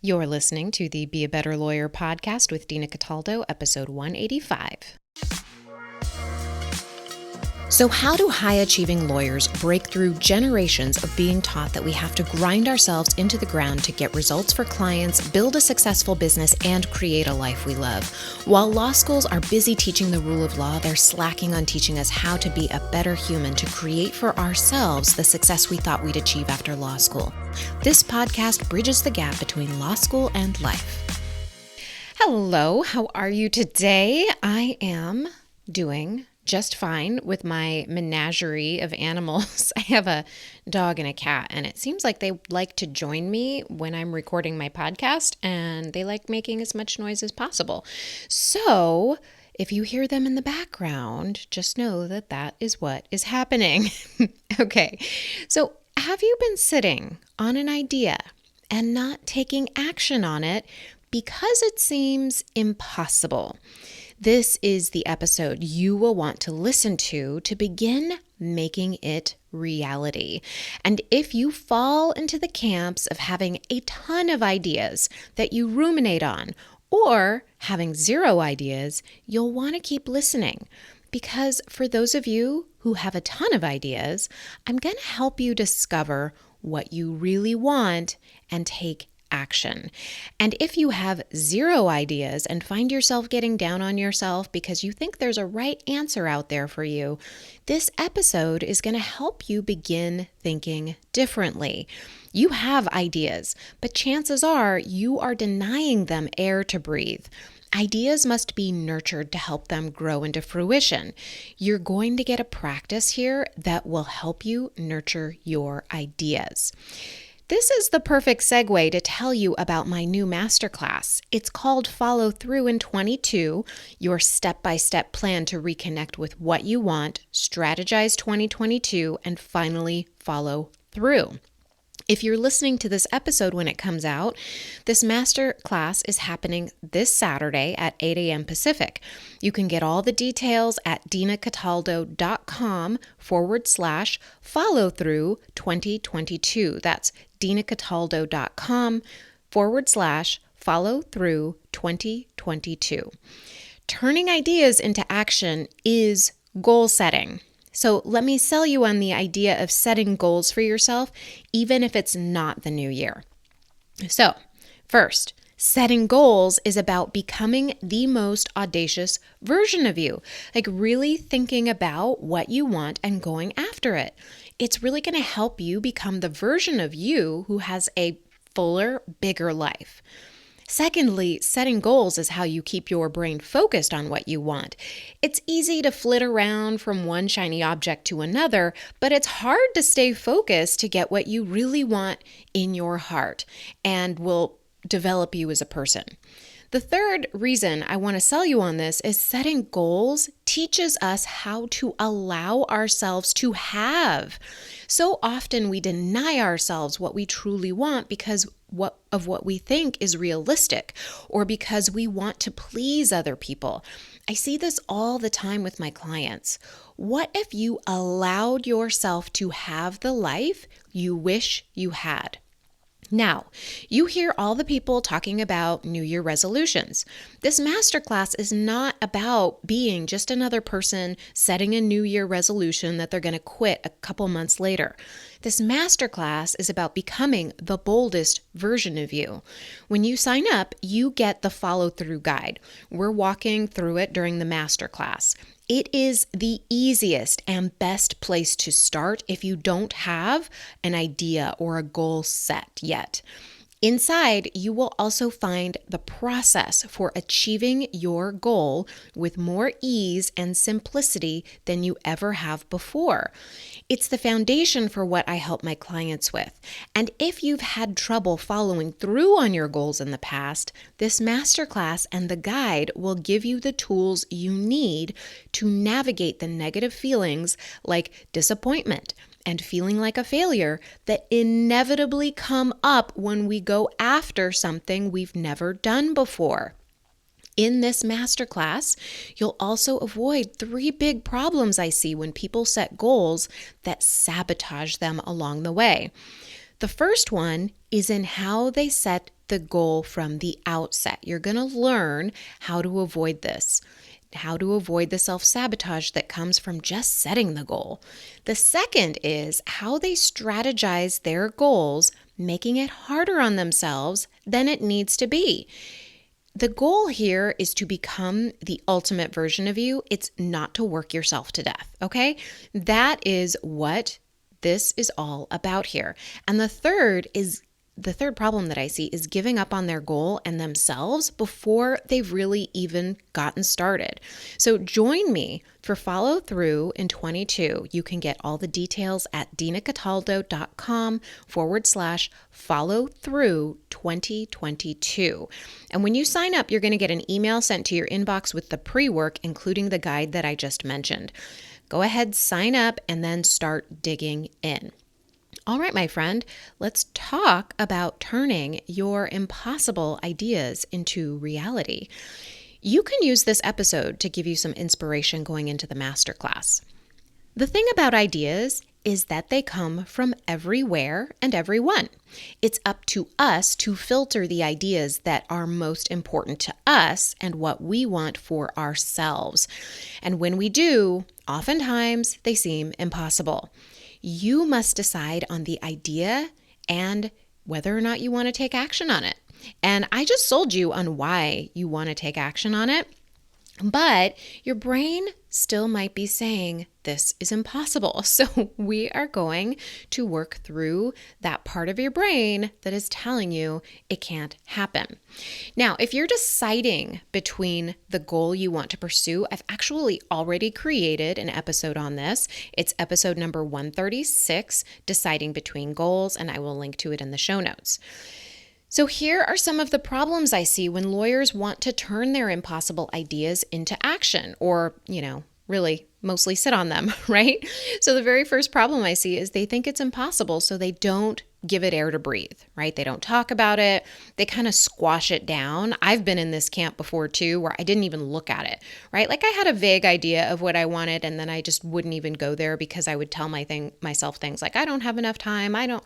You're listening to the Be a Better Lawyer podcast with Dina Cataldo, episode 185. So how do high-achieving lawyers break through generations of being taught that we have to grind ourselves into the ground to get results for clients, build a successful business, and create a life we love? While law schools are busy teaching the rule of law, they're slacking on teaching us how to be a better human to create for ourselves the success we thought we'd achieve after law school. This podcast bridges the gap between law school and life. Hello, how are you today? I am doing just fine with my menagerie of animals. I have a dog and a cat, and it seems like they like to join me when I'm recording my podcast, and they like making as much noise as possible. So if you hear them in the background, just know that that is what is happening. Okay, so have you been sitting on an idea and not taking action on it because it seems impossible? This is the episode you will want to listen to begin making it reality. And if you fall into the camps of having a ton of ideas that you ruminate on, or having zero ideas, you'll want to keep listening. Because for those of you who have a ton of ideas, I'm going to help you discover what you really want and take action. And if you have zero ideas and find yourself getting down on yourself because you think there's a right answer out there for you, this episode is going to help you begin thinking differently. You have ideas, but chances are you are denying them air to breathe. Ideas must be nurtured to help them grow into fruition. You're going to get a practice here that will help you nurture your ideas. This is the perfect segue to tell you about my new Masterclass. It's called Follow Through in 22, your step-by-step plan to reconnect with what you want, Strategize 2022, and finally follow through. If you're listening to this episode when it comes out, this masterclass is happening this Saturday at 8 a.m. Pacific. You can get all the details at dinacataldo.com/follow through 2022. That's dinacataldo.com/follow through 2022. Turning ideas into action is goal setting. So let me sell you on the idea of setting goals for yourself, even if it's not the new year. So first, setting goals is about becoming the most audacious version of you, like really thinking about what you want and going after it. It's really going to help you become the version of you who has a fuller, bigger life. Secondly, setting goals is how you keep your brain focused on what you want. It's easy to flit around from one shiny object to another, but it's hard to stay focused to get what you really want in your heart and will develop you as a person. The third reason I want to sell you on this is setting goals teaches us how to allow ourselves to have. So often we deny ourselves what we truly want because of what we think is realistic, or because we want to please other people. I see this all the time with my clients. What if you allowed yourself to have the life you wish you had? Now, you hear all the people talking about New Year resolutions. This masterclass is not about being just another person setting a New Year resolution that they're going to quit a couple months later. This masterclass is about becoming the boldest version of you. When you sign up, you get the follow-through guide. We're walking through it during the masterclass. It is the easiest and best place to start if you don't have an idea or a goal set yet. Inside, you will also find the process for achieving your goal with more ease and simplicity than you ever have before. It's the foundation for what I help my clients with. And if you've had trouble following through on your goals in the past, this masterclass and the guide will give you the tools you need to navigate the negative feelings like disappointment and feeling like a failure that inevitably come up when we go after something we've never done before. In this masterclass, you'll also avoid 3 big problems I see when people set goals that sabotage them along the way. The first one is in how they set the goal from the outset. You're going to learn how to avoid this, how to avoid the self-sabotage that comes from just setting the goal. The second is how they strategize their goals, making it harder on themselves than it needs to be. The goal here is to become the ultimate version of you. It's not to work yourself to death, okay? That is what this is all about here. And the third problem that I see is giving up on their goal and themselves before they've really even gotten started. So join me for Follow Through in 22. You can get all the details at dinacataldo.com/follow through 2022. And when you sign up, you're going to get an email sent to your inbox with the pre-work, including the guide that I just mentioned. Go ahead, sign up, and then start digging in. All right, my friend, let's talk about turning your impossible ideas into reality. You can use this episode to give you some inspiration going into the masterclass. The thing about ideas is that they come from everywhere and everyone. It's up to us to filter the ideas that are most important to us and what we want for ourselves. And when we do, oftentimes they seem impossible. You must decide on the idea and whether or not you want to take action on it. And I just sold you on why you want to take action on it. But your brain still might be saying, this is impossible. So we are going to work through that part of your brain that is telling you it can't happen. Now, if you're deciding between the goal you want to pursue, I've actually already created an episode on this. It's episode number 136, Deciding Between Goals, and I will link to it in the show notes. So here are some of the problems I see when lawyers want to turn their impossible ideas into action or, really mostly sit on them, right? So the very first problem I see is they think it's impossible, so they don't give it air to breathe, right? They don't talk about it. They kind of squash it down. I've been in this camp before too, where I didn't even look at it, right? Like I had a vague idea of what I wanted, and then I just wouldn't even go there because I would tell myself things like, I don't have enough time. I'd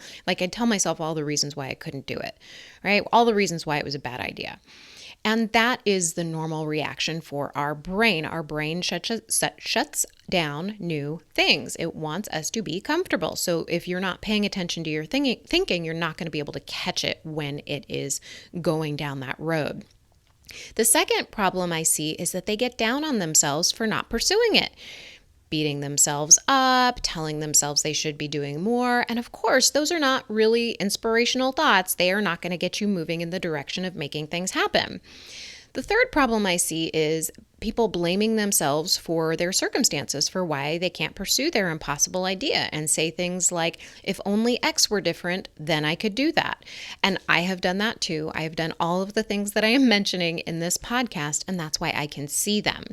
tell myself all the reasons why I couldn't do it, right? All the reasons why it was a bad idea. And that is the normal reaction for our brain. Our brain shuts down new things. It wants us to be comfortable. So if you're not paying attention to your thinking, you're not going to be able to catch it when it is going down that road. The second problem I see is that they get down on themselves for not pursuing it, beating themselves up, telling themselves they should be doing more. And of course, those are not really inspirational thoughts. They are not going to get you moving in the direction of making things happen. The third problem I see is people blaming themselves for their circumstances for why they can't pursue their impossible idea and say things like, if only X were different, then I could do that. And I have done that too. I have done all of the things that I am mentioning in this podcast, and that's why I can see them.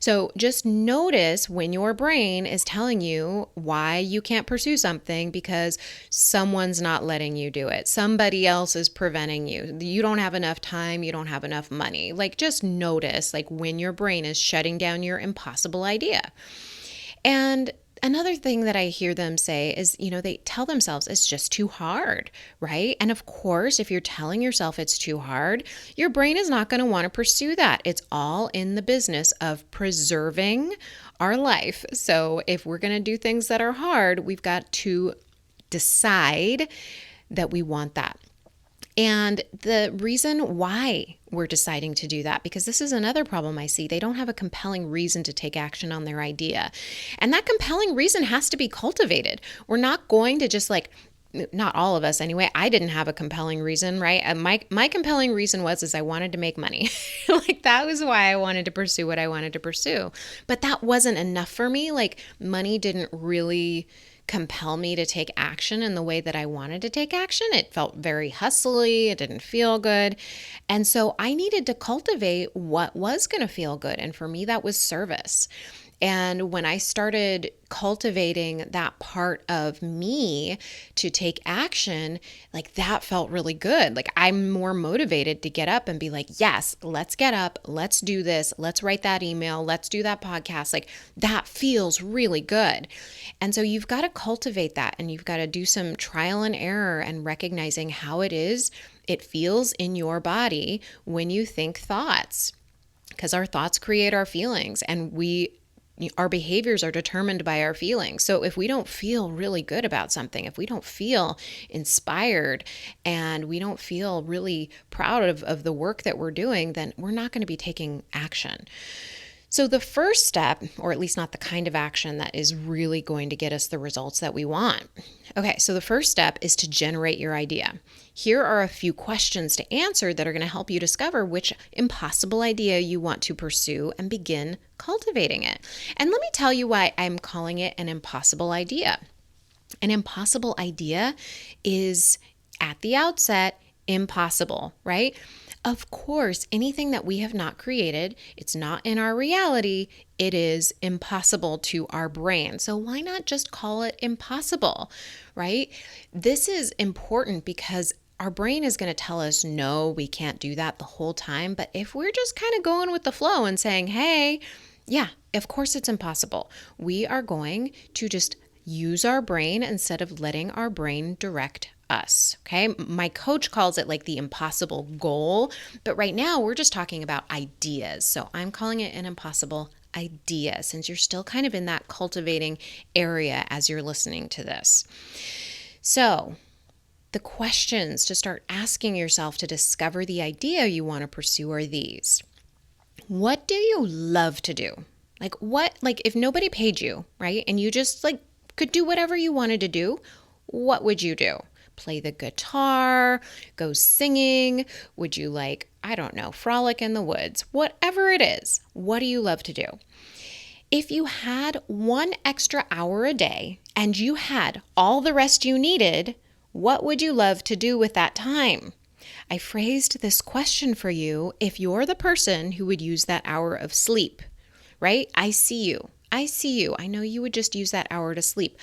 So just notice when your brain is telling you why you can't pursue something because someone's not letting you do it. Somebody else is preventing you. You don't have enough time. You don't have enough money. Just notice when your brain is shutting down your impossible idea. And another thing that I hear them say is, they tell themselves it's just too hard, right? And of course, if you're telling yourself it's too hard, your brain is not going to want to pursue that. It's all in the business of preserving our life. So if we're going to do things that are hard, we've got to decide that we want that. And the reason why we're deciding to do that, because this is another problem I see, they don't have a compelling reason to take action on their idea. And that compelling reason has to be cultivated. We're not going to just not all of us anyway. I didn't have a compelling reason, right? My compelling reason was I wanted to make money. That was why I wanted to pursue what I wanted to pursue. But that wasn't enough for me. Money didn't really compel me to take action in the way that I wanted to take action. It felt very hustly. It didn't feel good. And so I needed to cultivate what was going to feel good. And for me, that was service. And when I started cultivating that part of me to take action, that felt really good. I'm more motivated to get up and be yes, let's get up. Let's do this. Let's write that email. Let's do that podcast. That feels really good. And so you've got to cultivate that, and you've got to do some trial and error and recognizing how it is It feels in your body when you think thoughts, because our thoughts create our feelings, and our behaviors are determined by our feelings. So if we don't feel really good about something, if we don't feel inspired and we don't feel really proud of the work that we're doing, then we're not going to be taking action. So the first step, or at least not the kind of action that is really going to get us the results that we want. Okay, so the first step is to generate your idea. Here are a few questions to answer that are going to help you discover which impossible idea you want to pursue and begin cultivating it. And let me tell you why I'm calling it an impossible idea. An impossible idea is, at the outset, impossible, right? Of course, anything that we have not created, it's not in our reality, it is impossible to our brain. So why not just call it impossible, right? This is important because our brain is going to tell us, no, we can't do that the whole time. But if we're just kind of going with the flow and saying, hey, yeah, of course it's impossible, we are going to just use our brain instead of letting our brain direct us. Okay. My coach calls it like the impossible goal, but right now we're just talking about ideas. So I'm calling it an impossible idea, since you're still kind of in that cultivating area as you're listening to this. So the questions to start asking yourself to discover the idea you want to pursue are these. What do you love to do? Like if nobody paid you, right? And you just could do whatever you wanted to do, what would you do? Play the guitar, go singing? Would you frolic in the woods? Whatever it is, what do you love to do? If you had 1 extra hour a day and you had all the rest you needed, what would you love to do with that time? I phrased this question for you if you're the person who would use that hour of sleep, right? I see you. I know you would just use that hour to sleep.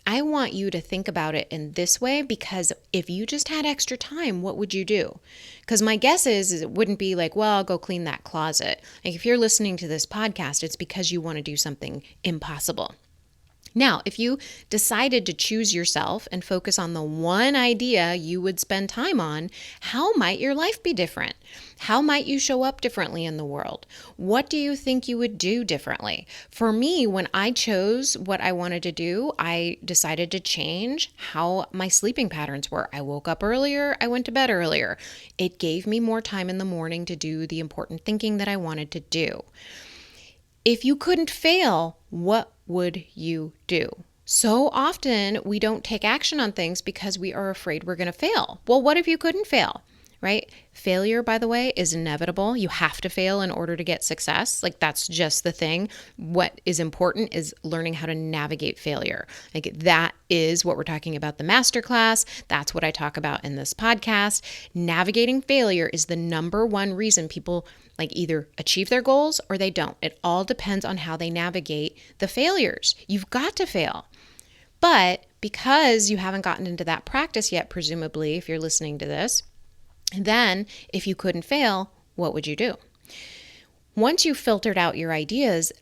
I want you to think about it in this way, because if you just had extra time, what would you do? Because my guess is it wouldn't be like, well, I'll go clean that closet. Like if you're listening to this podcast, it's because you want to do something impossible. Now, if you decided to choose yourself and focus on the one idea you would spend time on, how might your life be different? How might you show up differently in the world? What do you think you would do differently? For me, when I chose what I wanted to do, I decided to change how my sleeping patterns were. I woke up earlier, I went to bed earlier. It gave me more time in the morning to do the important thinking that I wanted to do. If you couldn't fail, what would you do? So often we don't take action on things because we are afraid we're going to fail. Well, what if you couldn't fail, right? Failure, by the way, is inevitable. You have to fail in order to get success. That's just the thing. What is important is learning how to navigate failure. That is what we're talking about the Masterclass. That's what I talk about in this podcast. Navigating failure is the number one reason people either achieve their goals or they don't. It all depends on how they navigate the failures. You've got to fail. But because you haven't gotten into that practice yet, presumably, if you're listening to this, then if you couldn't fail, what would you do? Once you've filtered out your ideas,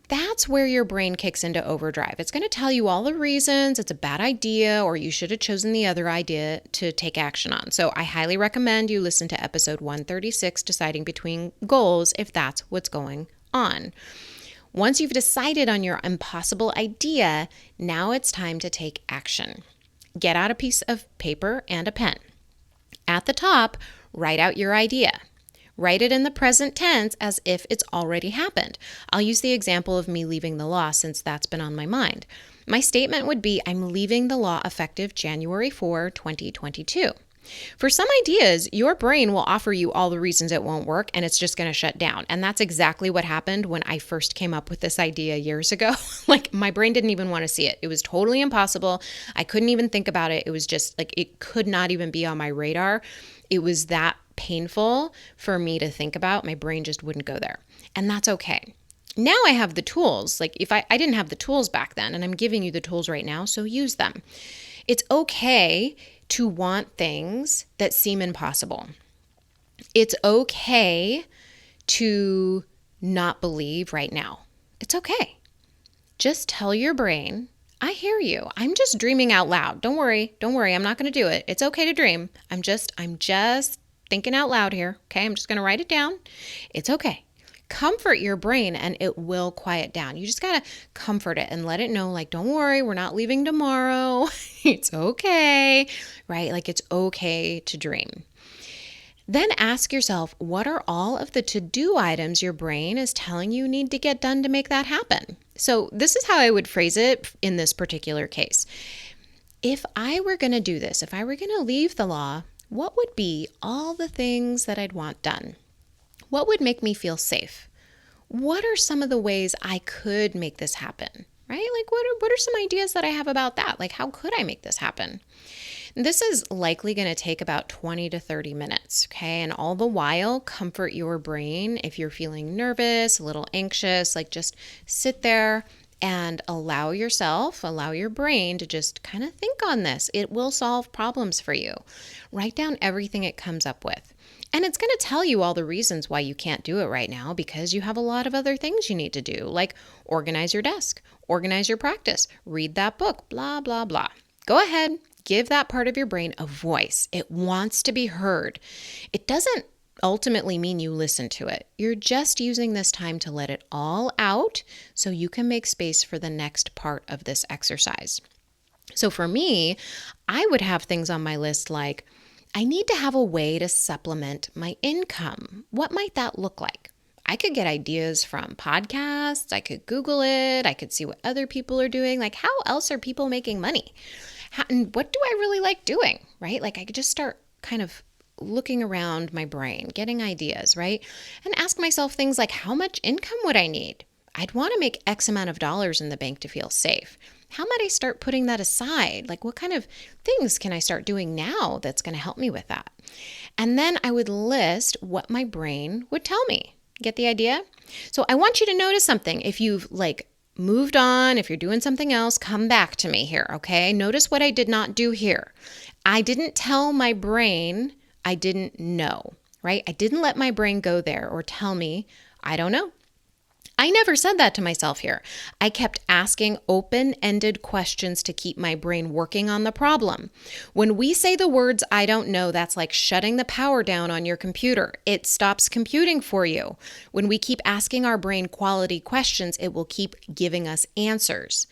that's where your brain kicks into overdrive. It's going to tell you all the reasons it's a bad idea or you should have chosen the other idea to take action on. So I highly recommend you listen to episode 136, Deciding Between Goals, if that's what's going on. Once you've decided on your impossible idea, now it's time to take action. Get out a piece of paper and a pen. At the top, write out your idea. Write it in the present tense as if it's already happened. I'll use the example of me leaving the law since that's been on my mind. My statement would be, I'm leaving the law effective January 4, 2022. For some ideas, your brain will offer you all the reasons it won't work and it's just going to shut down. And that's exactly what happened when I first came up with this idea years ago. My brain didn't even want to see it. It was totally impossible. I couldn't even think about it. It was just it could not even be on my radar. It was that painful for me to think about. My brain just wouldn't go there. And that's okay. Now I have the tools. If I didn't have the tools back then, and I'm giving you the tools right now, so use them. It's okay to want things that seem impossible. It's okay to not believe right now. It's okay. Just tell your brain, I hear you. I'm just dreaming out loud. Don't worry. Don't worry. I'm not going to do it. It's okay to dream. I'm just thinking out loud here. Okay. I'm just going to write it down. It's okay. Comfort your brain and it will quiet down. You just got to comfort it and let it know, like, don't worry, we're not leaving tomorrow. It's okay, right? Like, it's okay to dream. Then ask yourself, what are all of the to-do items your brain is telling you need to get done to make that happen? So this is how I would phrase it in this particular case. If I were going to do this, if I were going to leave the law, what would be all the things that I'd want done? What would make me feel safe? What are some of the ways I could make this happen? Right? Like, what are some ideas that I have about that? Like, how could I make this happen? This is likely going to take about 20 to 30 minutes, okay? And all the while, comfort your brain. If you're feeling nervous, a little anxious, like, just sit there and allow your brain to just kind of think on this. It will solve problems for you. Write down everything it comes up with. And it's going to tell you all the reasons why you can't do it right now, because you have a lot of other things you need to do, like organize your desk, organize your practice, read that book, blah, blah, blah. Go ahead, give that part of your brain a voice. It wants to be heard. It doesn't ultimately mean you listen to it. You're just using this time to let it all out so you can make space for the next part of this exercise. So for me, I would have things on my list like, I need to have a way to supplement my income. What might that look like? I could get ideas from podcasts. I could Google it. I could see what other people are doing. Like, how else are people making money? And what do I really like doing, right? Like, I could just start kind of looking around my brain, getting ideas, right? And ask myself things like, how much income would I need? I'd want to make X amount of dollars in the bank to feel safe. How might I start putting that aside? Like, what kind of things can I start doing now that's going to help me with that? And then I would list what my brain would tell me. Get the idea? So I want you to notice something. If you've moved on, if you're doing something else, come back to me here, okay? Notice what I did not do here. I didn't tell my brain I didn't know, right? I didn't let my brain go there or tell me, I don't know. I never said that to myself here. I kept asking open-ended questions to keep my brain working on the problem. When we say the words, I don't know, that's like shutting the power down on your computer. It stops computing for you. When we keep asking our brain quality questions, it will keep giving us answers.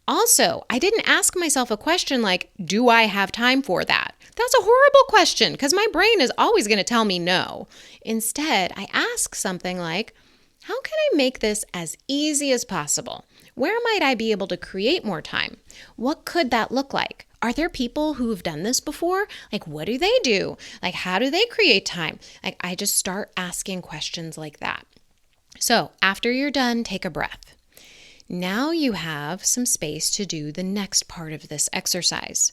Also, I didn't ask myself a question like, do I have time for that? That's a horrible question because my brain is always going to tell me no. Instead, I ask something like, how can I make this as easy as possible? Where might I be able to create more time? What could that look like? Are there people who have done this before? Like, what do they do? Like, how do they create time? Like, I just start asking questions like that. So after you're done, take a breath. Now you have some space to do the next part of this exercise.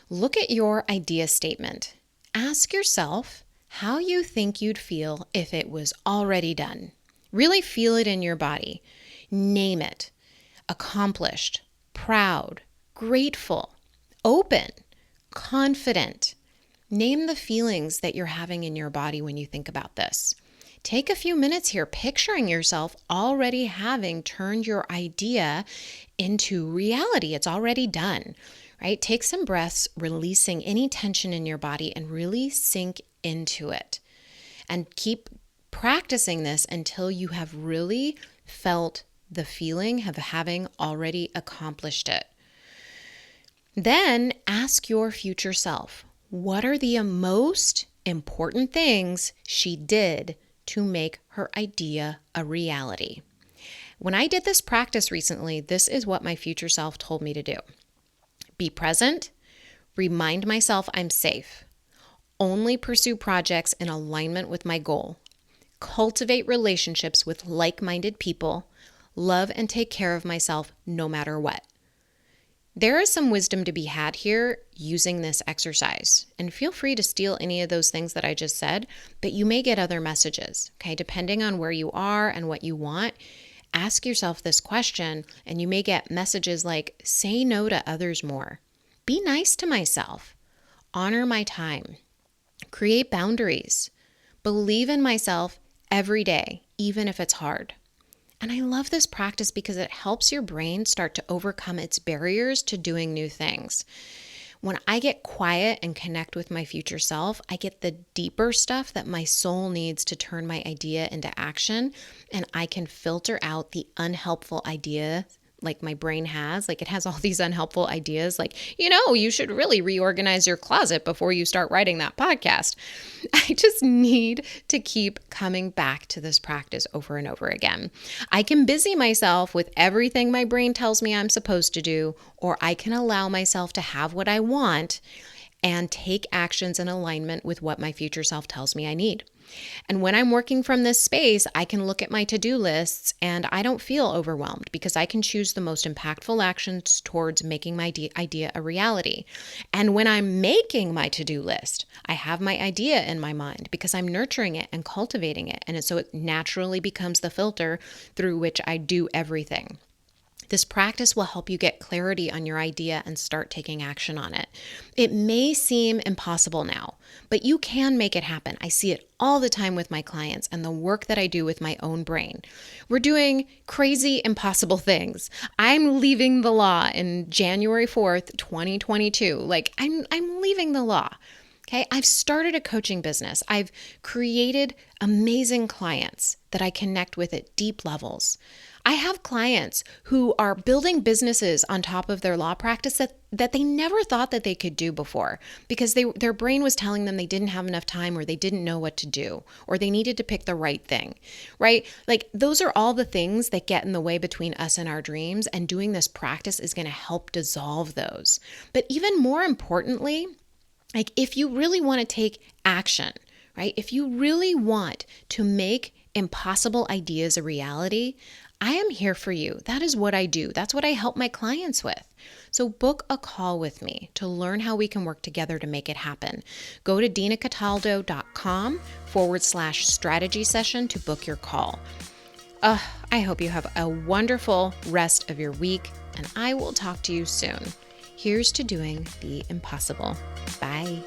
Look at your idea statement. Ask yourself how you think you'd feel if it was already done. Really feel it in your body. Name it. Accomplished, proud, grateful, open, confident. Name the feelings that you're having in your body when you think about this. Take a few minutes here picturing yourself already having turned your idea into reality. It's already done, right? Take some breaths, releasing any tension in your body and really sink into it. And keep practicing this until you have really felt the feeling of having already accomplished it. Then ask your future self, what are the most important things she did to make her idea a reality? When I did this practice recently, this is what my future self told me to do. Be present, remind myself I'm safe, only pursue projects in alignment with my goal, cultivate relationships with like-minded people, love and take care of myself no matter what. There is some wisdom to be had here using this exercise, and feel free to steal any of those things that I just said, but you may get other messages, okay? Depending on where you are and what you want, ask yourself this question, and you may get messages like, say no to others more, be nice to myself, honor my time, create boundaries, believe in myself every day, even if it's hard. And I love this practice because it helps your brain start to overcome its barriers to doing new things. When I get quiet and connect with my future self, I get the deeper stuff that my soul needs to turn my idea into action, and I can filter out the unhelpful idea like my brain has. Like it has all these unhelpful ideas like, you should really reorganize your closet before you start writing that podcast. I just need to keep coming back to this practice over and over again. I can busy myself with everything my brain tells me I'm supposed to do, or I can allow myself to have what I want and take actions in alignment with what my future self tells me I need. And when I'm working from this space, I can look at my to-do lists and I don't feel overwhelmed because I can choose the most impactful actions towards making my idea a reality. And when I'm making my to-do list, I have my idea in my mind because I'm nurturing it and cultivating it. And so it naturally becomes the filter through which I do everything. This practice will help you get clarity on your idea and start taking action on it. It may seem impossible now, but you can make it happen. I see it all the time with my clients and the work that I do with my own brain. We're doing crazy, impossible things. I'm leaving the law in January 4th, 2022. Like I'm leaving the law. Okay, I've started a coaching business. I've created amazing clients that I connect with at deep levels. I have clients who are building businesses on top of their law practice that they never thought that they could do before because their brain was telling them they didn't have enough time or they didn't know what to do or they needed to pick the right thing, right? Like those are all the things that get in the way between us and our dreams, and doing this practice is going to help dissolve those. But even more importantly, like if you really want to take action, right? If you really want to make impossible ideas a reality, I am here for you. That is what I do. That's what I help my clients with. So book a call with me to learn how we can work together to make it happen. Go to dinacataldo.com/strategy session to book your call. I hope you have a wonderful rest of your week, and I will talk to you soon. Here's to doing the impossible. Bye.